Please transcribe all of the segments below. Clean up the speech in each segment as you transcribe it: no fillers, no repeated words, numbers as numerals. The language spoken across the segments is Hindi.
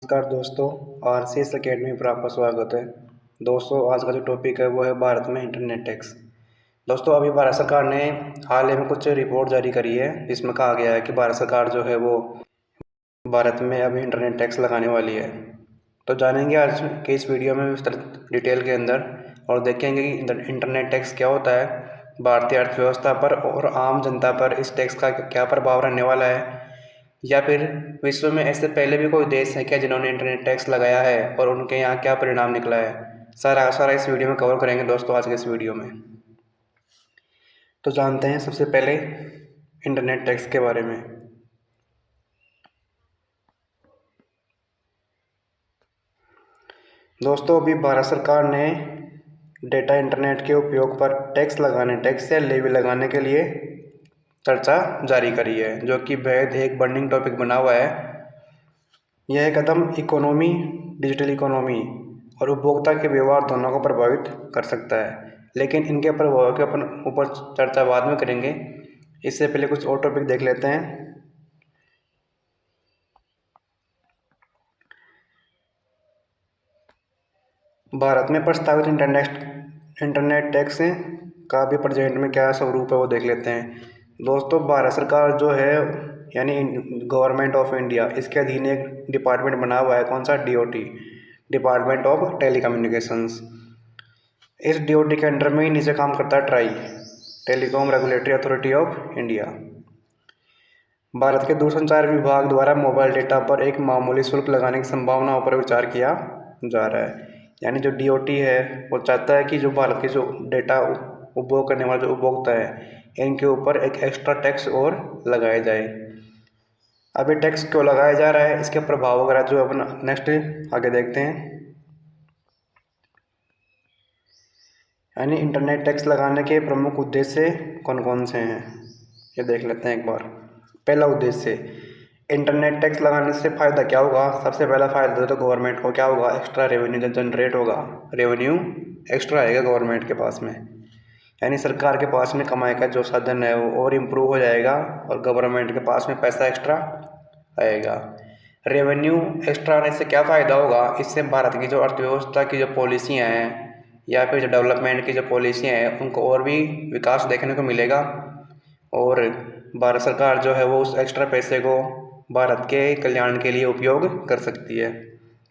नमस्कार दोस्तों, आरसीएस अकेडमी पर आपका स्वागत है। दोस्तों, आज का जो टॉपिक है वो है भारत में इंटरनेट टैक्स। दोस्तों, अभी भारत सरकार ने हाल ही में कुछ रिपोर्ट जारी करी है जिसमें कहा गया है कि भारत सरकार जो है वो भारत में अभी इंटरनेट टैक्स लगाने वाली है। तो जानेंगे आज के इस वीडियो में विस्तृत डिटेल के अंदर और देखेंगे कि इंटरनेट टैक्स क्या होता है, भारतीय अर्थव्यवस्था पर और आम जनता पर इस टैक्स का क्या प्रभाव रहने वाला है, या फिर विश्व में ऐसे पहले भी कोई देश है क्या जिन्होंने इंटरनेट टैक्स लगाया है और उनके यहाँ क्या परिणाम निकला है। सारा सारा इस वीडियो में कवर करेंगे दोस्तों आज के इस वीडियो में। तो जानते हैं सबसे पहले इंटरनेट टैक्स के बारे में। दोस्तों, अभी भारत सरकार ने डेटा इंटरनेट के उपयोग पर टैक्स या लेवी लगाने के लिए चर्चा जारी करी है, जो कि बेहद एक बर्निंग टॉपिक बना हुआ है। यह कदम डिजिटल इकोनॉमी और उपभोक्ता के व्यवहार दोनों को प्रभावित कर सकता है, लेकिन इनके प्रभाव के ऊपर चर्चा बाद में करेंगे। इससे पहले कुछ और टॉपिक देख लेते हैं। भारत में प्रस्तावित इंटरनेट टैक्स का भी प्रेजेंट में क्या स्वरूप है वो देख लेते हैं। दोस्तों, भारत सरकार जो है यानी गवर्नमेंट ऑफ इंडिया, इसके अधीन एक डिपार्टमेंट बना हुआ है। कौन सा? DOT, department of telecommunications. इस डीओटी के अंडर में ही नीचे काम करता है try, telecom regulatory authority of India. Bharat के दूरसंचार विभाग द्वारा मोबाइल डेटा पर एक मामूली शुल्क लगाने की संभावनाओं पर विचार किया जा रहा है। यानी जो डीओटी है वो चाहता है कि जो भारत के जो डेटा उपभोग करने वाले जो उपभोक्ता है इनके ऊपर एक एक्स्ट्रा टैक्स और लगाया जाए। अब ये टैक्स क्यों लगाया जा रहा है, इसके प्रभाव वगैरह जो अपन नेक्स्ट आगे देखते हैं। यानी इंटरनेट टैक्स लगाने के प्रमुख उद्देश्य कौन कौन से हैं ये देख लेते हैं एक बार। पहला उद्देश्य, इंटरनेट टैक्स लगाने से फ़ायदा क्या होगा। सबसे पहला फ़ायदा तो गवर्नमेंट को क्या होगा, एक्स्ट्रा रेवेन्यू जनरेट होगा। रेवेन्यू एक्स्ट्रा आएगा गवर्नमेंट के पास में, यानी सरकार के पास में कमाई का जो साधन है वो और इम्प्रूव हो जाएगा और गवर्नमेंट के पास में पैसा एक्स्ट्रा आएगा। रेवेन्यू एक्स्ट्रा आने से क्या फ़ायदा होगा, इससे भारत की जो अर्थव्यवस्था की जो पॉलिसियाँ हैं या फिर जो डेवलपमेंट की जो पॉलिसियाँ हैं उनको और भी विकास देखने को मिलेगा और भारत सरकार जो है वो उस एक्स्ट्रा पैसे को भारत के कल्याण के लिए उपयोग कर सकती है।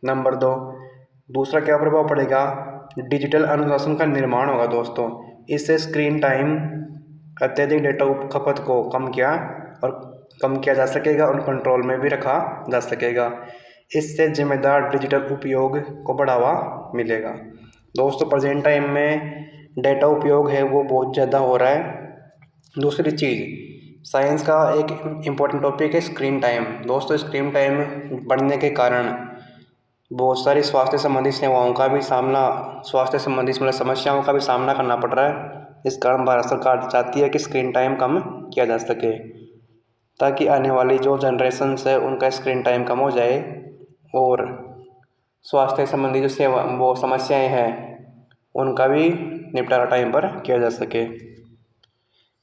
नंबर 2, दूसरा क्या प्रभाव पड़ेगा, डिजिटल अनुशासन का निर्माण होगा दोस्तों। इससे स्क्रीन टाइम, अत्यधिक डेटा खपत को कम किया जा सकेगा और कंट्रोल में भी रखा जा सकेगा। इससे जिम्मेदार डिजिटल उपयोग को बढ़ावा मिलेगा। दोस्तों, प्रेजेंट टाइम में डेटा उपयोग है वो बहुत ज़्यादा हो रहा है। दूसरी चीज़, साइंस का एक इम्पोर्टेंट टॉपिक है स्क्रीन टाइम। दोस्तों, स्क्रीन टाइम बढ़ने के कारण बहुत सारी स्वास्थ्य संबंधी समस्याओं का भी सामना करना पड़ रहा है। इस कारण भारत सरकार चाहती है कि स्क्रीन टाइम कम किया जा सके, ताकि आने वाली जो जनरेशन्स है उनका स्क्रीन टाइम कम हो जाए और स्वास्थ्य संबंधी जो समस्याएं हैं उनका भी निपटारा टाइम पर किया जा सके।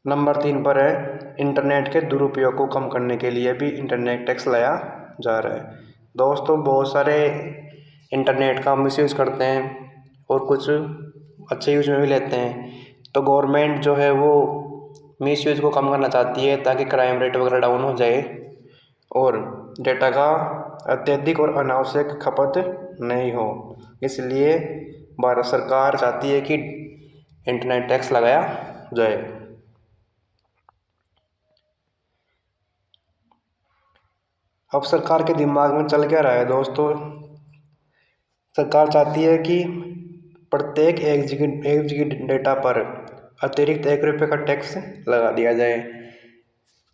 नंबर 3 पर है, इंटरनेट के दुरुपयोग को कम करने के लिए भी इंटरनेट टैक्स लाया जा रहा है। दोस्तों, बहुत सारे इंटरनेट का मिसयूज़ करते हैं और कुछ अच्छे यूज में भी लेते हैं। तो गवर्नमेंट जो है वो मिसयूज़ को कम करना चाहती है ताकि क्राइम रेट वगैरह डाउन हो जाए और डेटा का अत्यधिक और अनावश्यक खपत नहीं हो। इसलिए भारत सरकार चाहती है कि इंटरनेट टैक्स लगाया जाए। अब सरकार के दिमाग में चल क्या रहा है दोस्तों, सरकार चाहती है कि प्रत्येक 1 GB डेटा पर अतिरिक्त ₹1 का टैक्स लगा दिया जाए।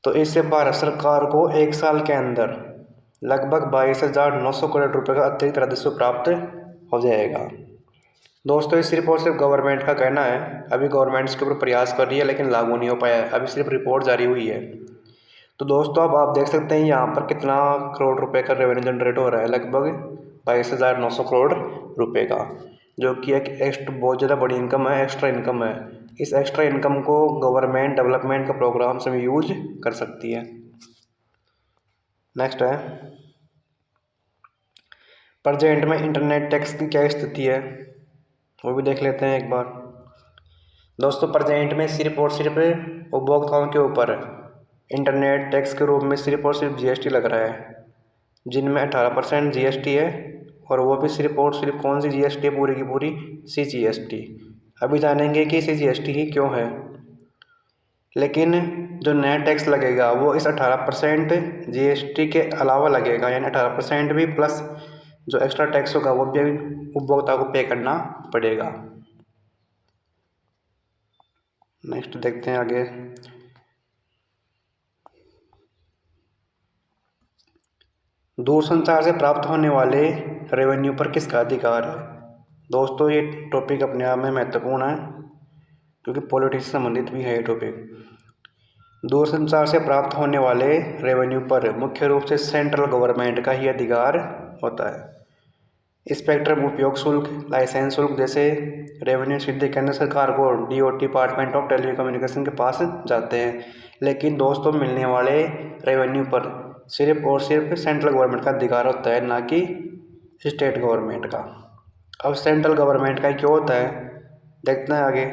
तो इससे भारत सरकार को 1 साल के अंदर लगभग 22,900 करोड़ रुपए का अतिरिक्त राजस्व प्राप्त हो जाएगा। दोस्तों, इस रिपोर्ट से गवर्नमेंट का कहना है, अभी गवर्नमेंट इसके ऊपर प्रयास कर रही है लेकिन लागू नहीं हो पाया है, अभी सिर्फ रिपोर्ट जारी हुई है। तो दोस्तों, अब आप देख सकते हैं यहाँ पर कितना करोड़ रुपए का रेवेन्यू जनरेट हो रहा है, लगभग 22,900 करोड़ रुपए का, जो कि एक बहुत ज़्यादा बड़ी इनकम है, एक्स्ट्रा इनकम है। इस एक्स्ट्रा इनकम को गवर्नमेंट डेवलपमेंट का प्रोग्राम से यूज कर सकती है। नेक्स्ट है, प्रेजेंट में इंटरनेट टैक्स की क्या स्थिति है वो भी देख लेते हैं एक बार। दोस्तों प्रेजेंट में सिर्फ और सिर्फ उपभोक्ताओं के ऊपर इंटरनेट टैक्स के रूप में सिर्फ और सिर्फ जीएसटी लग रहा है, जिनमें 18% जीएसटी है, और वो भी सिर्फ और सिर्फ कौन सी जीएसटी है, पूरी की पूरी सीजीएसटी। अभी जानेंगे कि सीजीएसटी ही क्यों है। लेकिन जो नया टैक्स लगेगा वो इस 18% जीएसटी के अलावा लगेगा, यानी 18% भी प्लस जो एक्स्ट्रा टैक्स होगा वो भी उपभोक्ता को पे करना पड़ेगा। नेक्स्ट देखते हैं आगे। दूरसंचार से प्राप्त होने वाले रेवेन्यू पर किसका अधिकार है। दोस्तों ये टॉपिक अपने आप में महत्वपूर्ण है क्योंकि पॉलिटिक्स से संबंधित भी है ये टॉपिक। दूरसंचार से प्राप्त होने वाले रेवेन्यू पर मुख्य रूप से सेंट्रल गवर्नमेंट का ही अधिकार होता है। स्पेक्ट्रम उपयोग शुल्क, लाइसेंस शुल्क जैसे रेवेन्यू सीधे केंद्र सरकार को डीओटी डिपार्टमेंट ऑफ टेलीकम्युनिकेशन के पास जाते हैं। लेकिन दोस्तों मिलने वाले रेवेन्यू पर सिर्फ और सिर्फ सेंट्रल गवर्नमेंट का अधिकार होता है, ना कि स्टेट गवर्नमेंट का। अब सेंट्रल गवर्नमेंट का क्यों होता है देखते हैं आगे।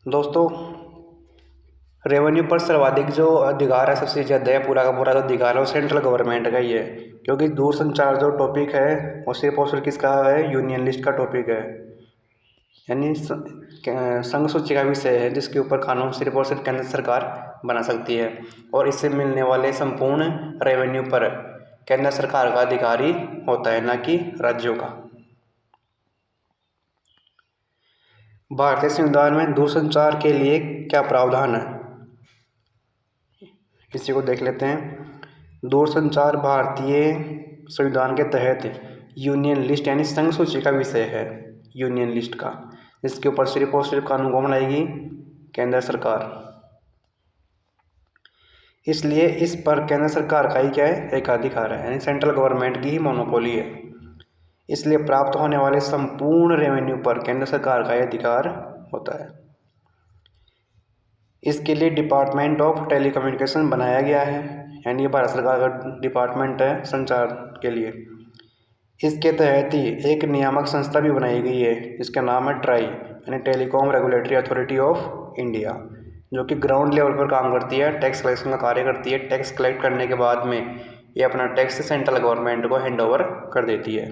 दोस्तों रेवेन्यू पर सर्वाधिक जो अधिकार है, सबसे ज़्यादा है, पूरा का पूरा जो अधिकार है वो सेंट्रल गवर्नमेंट का ही है, क्योंकि दूरसंचार जो टॉपिक है वो सिर्फ और सिर्फ किसका है, यूनियन लिस्ट का टॉपिक है, यानी संघ सूची का विषय है, जिसके ऊपर कानून सिर्फ और सिर्फ केंद्र सरकार बना सकती है। और इससे मिलने वाले संपूर्ण रेवेन्यू पर केंद्र सरकार का अधिकार ही होता है, ना कि राज्यों का। भारतीय संविधान में दूरसंचार के लिए क्या प्रावधान है, इसी को देख लेते हैं। दूरसंचार भारतीय संविधान के तहत यूनियन लिस्ट यानी संघ सूची का विषय है, यूनियन लिस्ट का, जिसके ऊपर सिर्फ और सिर्फ कानून कौन बनाएगी, केंद्र सरकार। इसलिए इस पर केंद्र सरकार का ही क्या है, एकाधिकार है, यानी सेंट्रल गवर्नमेंट की ही मोनोपोली है। इसलिए प्राप्त होने वाले संपूर्ण रेवेन्यू पर केंद्र सरकार का अधिकार होता है। इसके लिए डिपार्टमेंट ऑफ टेलीकम्युनिकेशन बनाया गया है, यानी ये भारत सरकार का डिपार्टमेंट है संचार के लिए। इसके तहत ही एक नियामक संस्था भी बनाई गई है जिसका नाम है ट्राई, यानी telecom regulatory authority of India, जो कि ग्राउंड लेवल पर काम करती है, टैक्स कलेक्शन का कार्य करती है। टैक्स कलेक्ट करने के बाद में ये अपना टैक्स सेंट्रल गवर्नमेंट को हैंड ओवर कर देती है।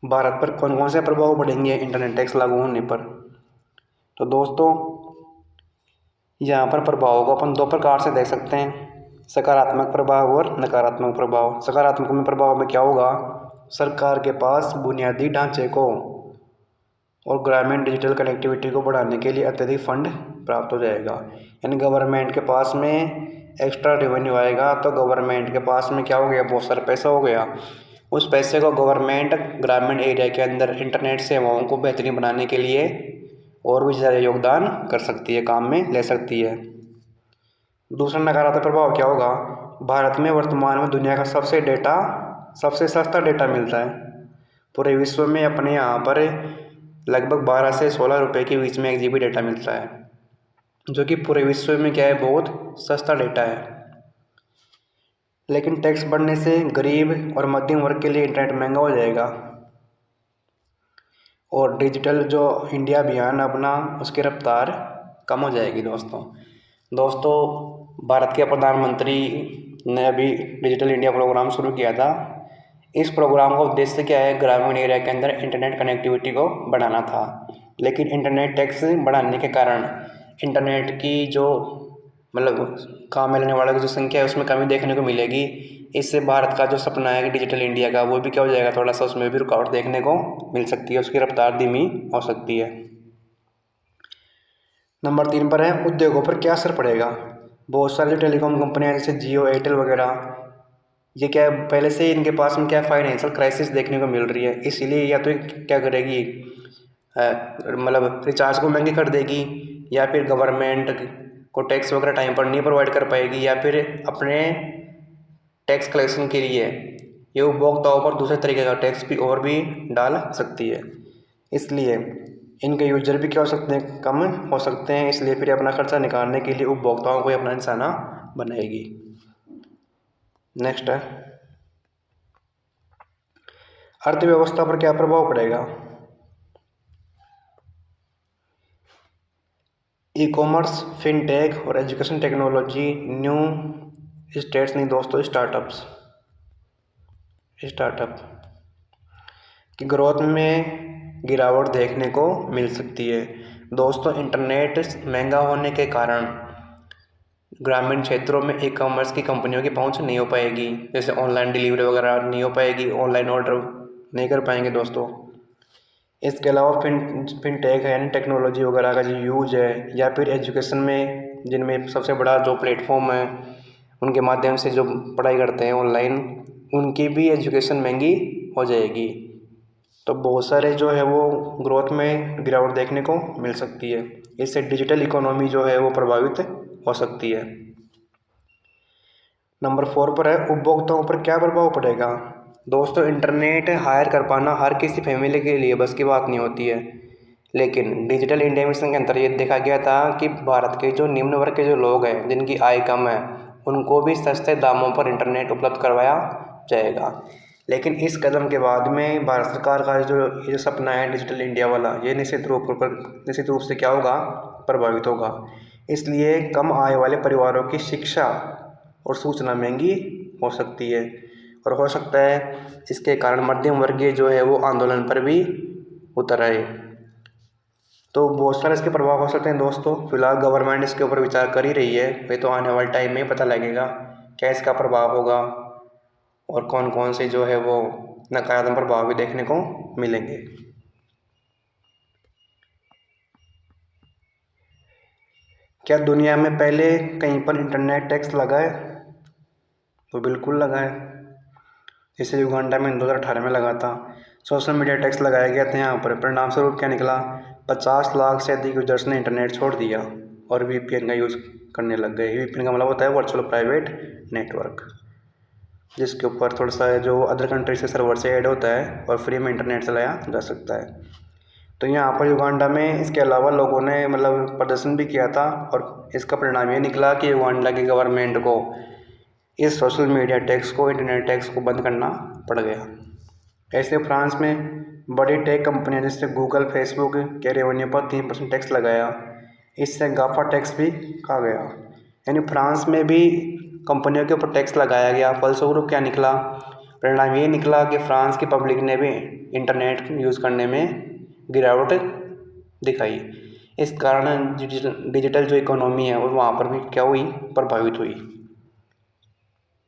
भारत पर कौन कौन से प्रभाव पड़ेंगे इंटरनेट टैक्स लागू होने पर। तो दोस्तों यहाँ पर प्रभावों को अपन दो प्रकार से देख सकते हैं, सकारात्मक प्रभाव और नकारात्मक प्रभाव। सकारात्मक में प्रभाव में क्या होगा, सरकार के पास बुनियादी ढांचे को और ग्रामीण डिजिटल कनेक्टिविटी को बढ़ाने के लिए अत्यधिक फंड प्राप्त हो जाएगा, यानी गवर्नमेंट के पास में एक्स्ट्रा रेवेन्यू आएगा, तो गवर्नमेंट के पास में क्या हो गया, बहुत सारा पैसा हो गया। उस पैसे को गवर्नमेंट ग्रामीण एरिया के अंदर इंटरनेट सेवाओं को बेहतरीन बनाने के लिए और भी ज़्यादा योगदान कर सकती है, काम में ले सकती है। दूसरा नकारात्मक प्रभाव क्या होगा, भारत में वर्तमान में दुनिया का सबसे सस्ता डेटा मिलता है। पूरे विश्व में अपने यहाँ पर लगभग 12 से 16 रुपये के बीच में 1 GB डेटा मिलता है, जो कि पूरे विश्व में क्या है, बहुत सस्ता डेटा है। लेकिन टैक्स बढ़ने से गरीब और मध्यम वर्ग के लिए इंटरनेट महंगा हो जाएगा, और डिजिटल जो इंडिया अभियान अपना उसकी रफ्तार कम हो जाएगी। दोस्तों भारत के प्रधानमंत्री ने अभी डिजिटल इंडिया प्रोग्राम शुरू किया था। इस प्रोग्राम का उद्देश्य क्या है, ग्रामीण एरिया के अंदर इंटरनेट कनेक्टिविटी को बढ़ाना था। लेकिन इंटरनेट टैक्स बढ़ाने के कारण इंटरनेट की जो काम में लेने वालों की जो संख्या है उसमें कमी देखने को मिलेगी। इससे भारत का जो सपना है कि डिजिटल इंडिया का, वो भी क्या हो जाएगा, थोड़ा सा उसमें भी रुकावट देखने को मिल सकती है, उसकी रफ्तार धीमी हो सकती है। नंबर 3 पर है उद्योगों पर क्या असर पड़ेगा। बहुत सारी जो टेलीकॉम कंपनियां जैसे जियो, एयरटेल वगैरह, ये क्या पहले से इनके पास में क्या फाइनेंशियल क्राइसिस देखने को मिल रही है, इसीलिए या तो क्या करेगी, रिचार्ज को महंगी कर देगी, या फिर गवर्नमेंट को टैक्स वगैरह टाइम पर नहीं प्रोवाइड कर पाएगी, या फिर अपने टैक्स कलेक्शन के लिए ये उपभोक्ताओं पर दूसरे तरीके का टैक्स भी और भी डाल सकती है। इसलिए इनके यूजर भी क्या हो सकते हैं, कम हो सकते हैं। इसलिए फिर अपना खर्चा निकालने के लिए उपभोक्ताओं को अपना निशाना बनाएगी। नेक्स्ट है, अर्थव्यवस्था पर क्या प्रभाव पड़ेगा। ई कॉमर्स, फिनटेक और एजुकेशन टेक्नोलॉजी न्यू स्टेट्स नहीं दोस्तों, स्टार्टअप की ग्रोथ में गिरावट देखने को मिल सकती है। दोस्तों, इंटरनेट महंगा होने के कारण ग्रामीण क्षेत्रों में ई कॉमर्स की कंपनियों की पहुंच नहीं हो पाएगी। जैसे ऑनलाइन डिलीवरी वगैरह नहीं हो पाएगी, ऑनलाइन ऑर्डर नहीं कर पाएंगे दोस्तों। इसके अलावा फिनटेक है, यानी टेक्नोलॉजी वगैरह का जो यूज है, या फिर एजुकेशन में जिनमें सबसे बड़ा जो प्लेटफॉर्म है उनके माध्यम से जो पढ़ाई करते हैं ऑनलाइन, उनकी भी एजुकेशन महंगी हो जाएगी। तो बहुत सारे जो है वो ग्रोथ में गिरावट देखने को मिल सकती है। इससे डिजिटल इकोनॉमी जो है वो प्रभावित हो सकती है। नंबर 4 पर है, उपभोक्ताओं पर क्या प्रभाव पड़ेगा। दोस्तों, इंटरनेट हायर कर पाना हर किसी फैमिली के लिए बस की बात नहीं होती है। लेकिन डिजिटल इंडिया मिशन के अंतर्गत देखा गया था कि भारत के जो निम्न वर्ग के जो लोग हैं, जिनकी आय कम है, उनको भी सस्ते दामों पर इंटरनेट उपलब्ध करवाया जाएगा। लेकिन इस कदम के बाद में भारत सरकार का जो ये सपना है डिजिटल इंडिया वाला, ये निश्चित रूप से क्या होगा, प्रभावित होगा। इसलिए कम आय वाले परिवारों की शिक्षा और सूचना महंगी हो सकती है, और हो सकता है इसके कारण मध्यम वर्गीय जो है वो आंदोलन पर भी उतर आए। तो बहुत सारे इसके प्रभाव हो सकते हैं दोस्तों। फिलहाल गवर्नमेंट इसके ऊपर विचार कर ही रही है, वे तो आने वाले टाइम में पता लगेगा क्या इसका प्रभाव होगा और कौन कौन से जो है वो नकारात्मक प्रभाव भी देखने को मिलेंगे। क्या दुनिया में पहले कहीं पर इंटरनेट टैक्स लगा है? तो बिल्कुल लगा है। जैसे युगांडा में 2018 में लगा था। सोशल मीडिया टैक्स लगाया गया था यहाँ पर। परिणाम स्वरूप क्या निकला, 50 लाख से अधिक यूजर्स ने इंटरनेट छोड़ दिया और VPN का यूज़ करने लग गए। VPN का मतलब होता है वर्चुअल प्राइवेट नेटवर्क, जिसके ऊपर थोड़ा सा जो अदर कंट्री से सर्वर से ऐड होता है और फ्री में इंटरनेट चलाया जा सकता है। तो यहाँ पर युगांडा में इसके अलावा लोगों ने मतलब प्रदर्शन भी किया था, और इसका परिणाम ये निकला कि युगांडा की गवर्नमेंट को इस सोशल मीडिया टैक्स को, इंटरनेट टैक्स को बंद करना पड़ गया। ऐसे फ्रांस में बड़ी टेक कंपनियां जैसे गूगल, फेसबुक के रेवेन्यू पर 3% टैक्स लगाया। इससे गाफा टैक्स भी कहा गया। यानी फ्रांस में भी कंपनियों के ऊपर टैक्स लगाया गया। फलस्वरूप क्या निकला, परिणाम ये निकला कि फ्रांस की पब्लिक ने भी इंटरनेट यूज़ करने में गिरावट दिखाई। इस कारण डिजिटल जो इकोनॉमी है वो वहाँ पर भी क्या हुई, प्रभावित हुई।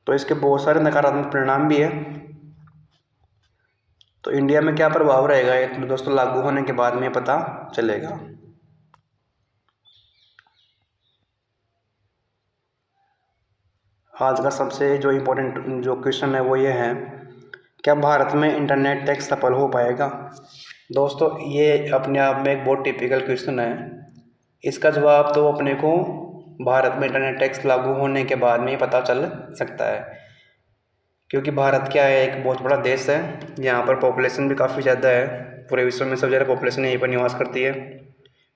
तो इसके बहुत सारे नकारात्मक परिणाम भी है। तो इंडिया में क्या प्रभाव रहेगा ये तो दोस्तों लागू होने के बाद में पता चलेगा। आज का सबसे जो इम्पोर्टेंट जो क्वेश्चन है वो ये है, क्या भारत में इंटरनेट टैक्स सफल हो पाएगा। दोस्तों, ये अपने आप में एक बहुत टिपिकल क्वेश्चन है। इसका जवाब तो अपने को भारत में इंटरनेट टैक्स लागू होने के बाद में ही पता चल सकता है, क्योंकि भारत क्या है, एक बहुत बड़ा देश है। यहाँ पर पॉपुलेशन भी काफ़ी ज़्यादा है। पूरे विश्व में सबसे ज़्यादा पॉपुलेशन यहीं पर निवास करती है।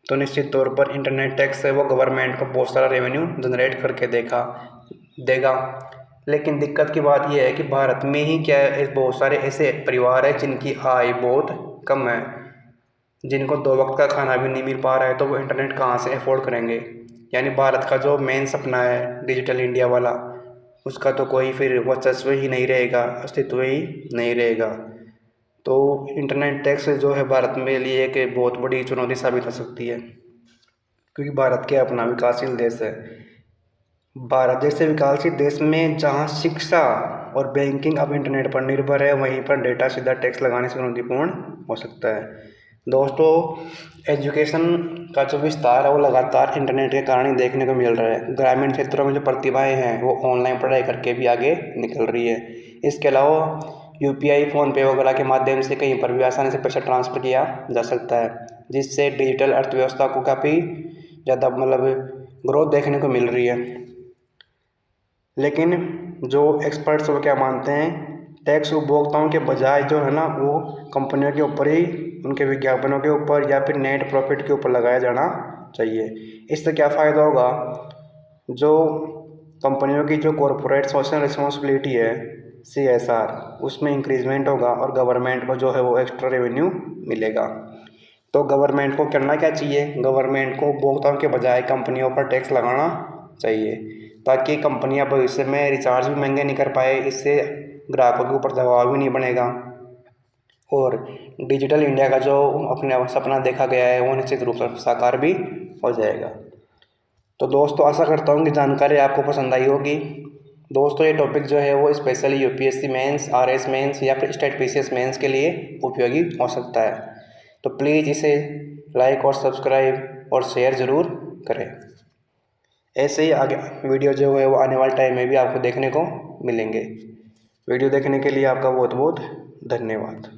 तो निश्चित तौर पर इंटरनेट टैक्स है वो गवर्नमेंट को बहुत सारा रेवेन्यू जनरेट करके देगा। लेकिन दिक्कत की बात यह है कि भारत में ही क्या है, बहुत सारे ऐसे परिवार हैं जिनकी आय बहुत कम है, जिनको 2 वक्त का खाना भी नहीं मिल पा रहा है, तो वो इंटरनेट कहाँ से अफोर्ड करेंगे। यानी भारत का जो मेन सपना है डिजिटल इंडिया वाला, उसका तो कोई फिर वर्चस्व ही नहीं रहेगा, अस्तित्व ही नहीं रहेगा। तो इंटरनेट टैक्स जो है भारत में लिए एक बहुत बड़ी चुनौती साबित हो सकती है, क्योंकि भारत के अपना विकासशील देश है। भारत जैसे विकासशील देश में जहाँ शिक्षा और बैंकिंग अब इंटरनेट पर निर्भर है, वहीं पर डेटा सीधा टैक्स लगाने से चुनौतीपूर्ण हो सकता है। दोस्तों, एजुकेशन का जो विस्तार है वो लगातार इंटरनेट के कारण ही देखने को मिल रहा है। ग्रामीण क्षेत्रों में जो प्रतिभाएं हैं वो ऑनलाइन पढ़ाई करके भी आगे निकल रही है। इसके अलावा UPI, फ़ोनपे वगैरह के माध्यम से कहीं पर भी आसानी से पैसा ट्रांसफ़र किया जा सकता है, जिससे डिजिटल अर्थव्यवस्था को काफ़ी ज़्यादा मतलब ग्रोथ देखने को मिल रही है। लेकिन जो एक्सपर्ट्स वो क्या मानते हैं टैक्स उपभोक्ताओं के बजाय जो है ना वो कंपनियों के ऊपर ही, उनके विज्ञापनों के ऊपर या फिर नेट प्रॉफिट के ऊपर लगाया जाना चाहिए। इससे क्या फ़ायदा होगा, जो कंपनियों की जो कॉरपोरेट सोशल रिस्पॉन्सिबिलिटी है CSR, उसमें इंक्रीजमेंट होगा और गवर्नमेंट को जो है वो एक्स्ट्रा रेवेन्यू मिलेगा। तो गवर्नमेंट को करना क्या चाहिए, गवर्नमेंट को उपभोक्ताओं के बजाय कंपनियों पर टैक्स लगाना चाहिए, ताकि कंपनियां भविष्य में रिचार्ज भी महंगे नहीं कर पाए, इससे ग्राहकों के ऊपर दबाव भी नहीं बनेगा और डिजिटल इंडिया का जो अपने सपना देखा गया है वो निश्चित रूप से साकार भी हो जाएगा। तो दोस्तों आशा करता हूँ कि जानकारी आपको पसंद आई होगी। दोस्तों ये टॉपिक जो है वो specially UPSC mains, RS mains या फिर स्टेट PCS मेंस के लिए उपयोगी हो सकता है। तो प्लीज़ इसे लाइक और सब्सक्राइब और शेयर ज़रूर करें। ऐसे ही आगे वीडियो जो है वो आने वाले टाइम में भी आपको देखने को मिलेंगे। वीडियो देखने के लिए आपका बहुत बहुत धन्यवाद।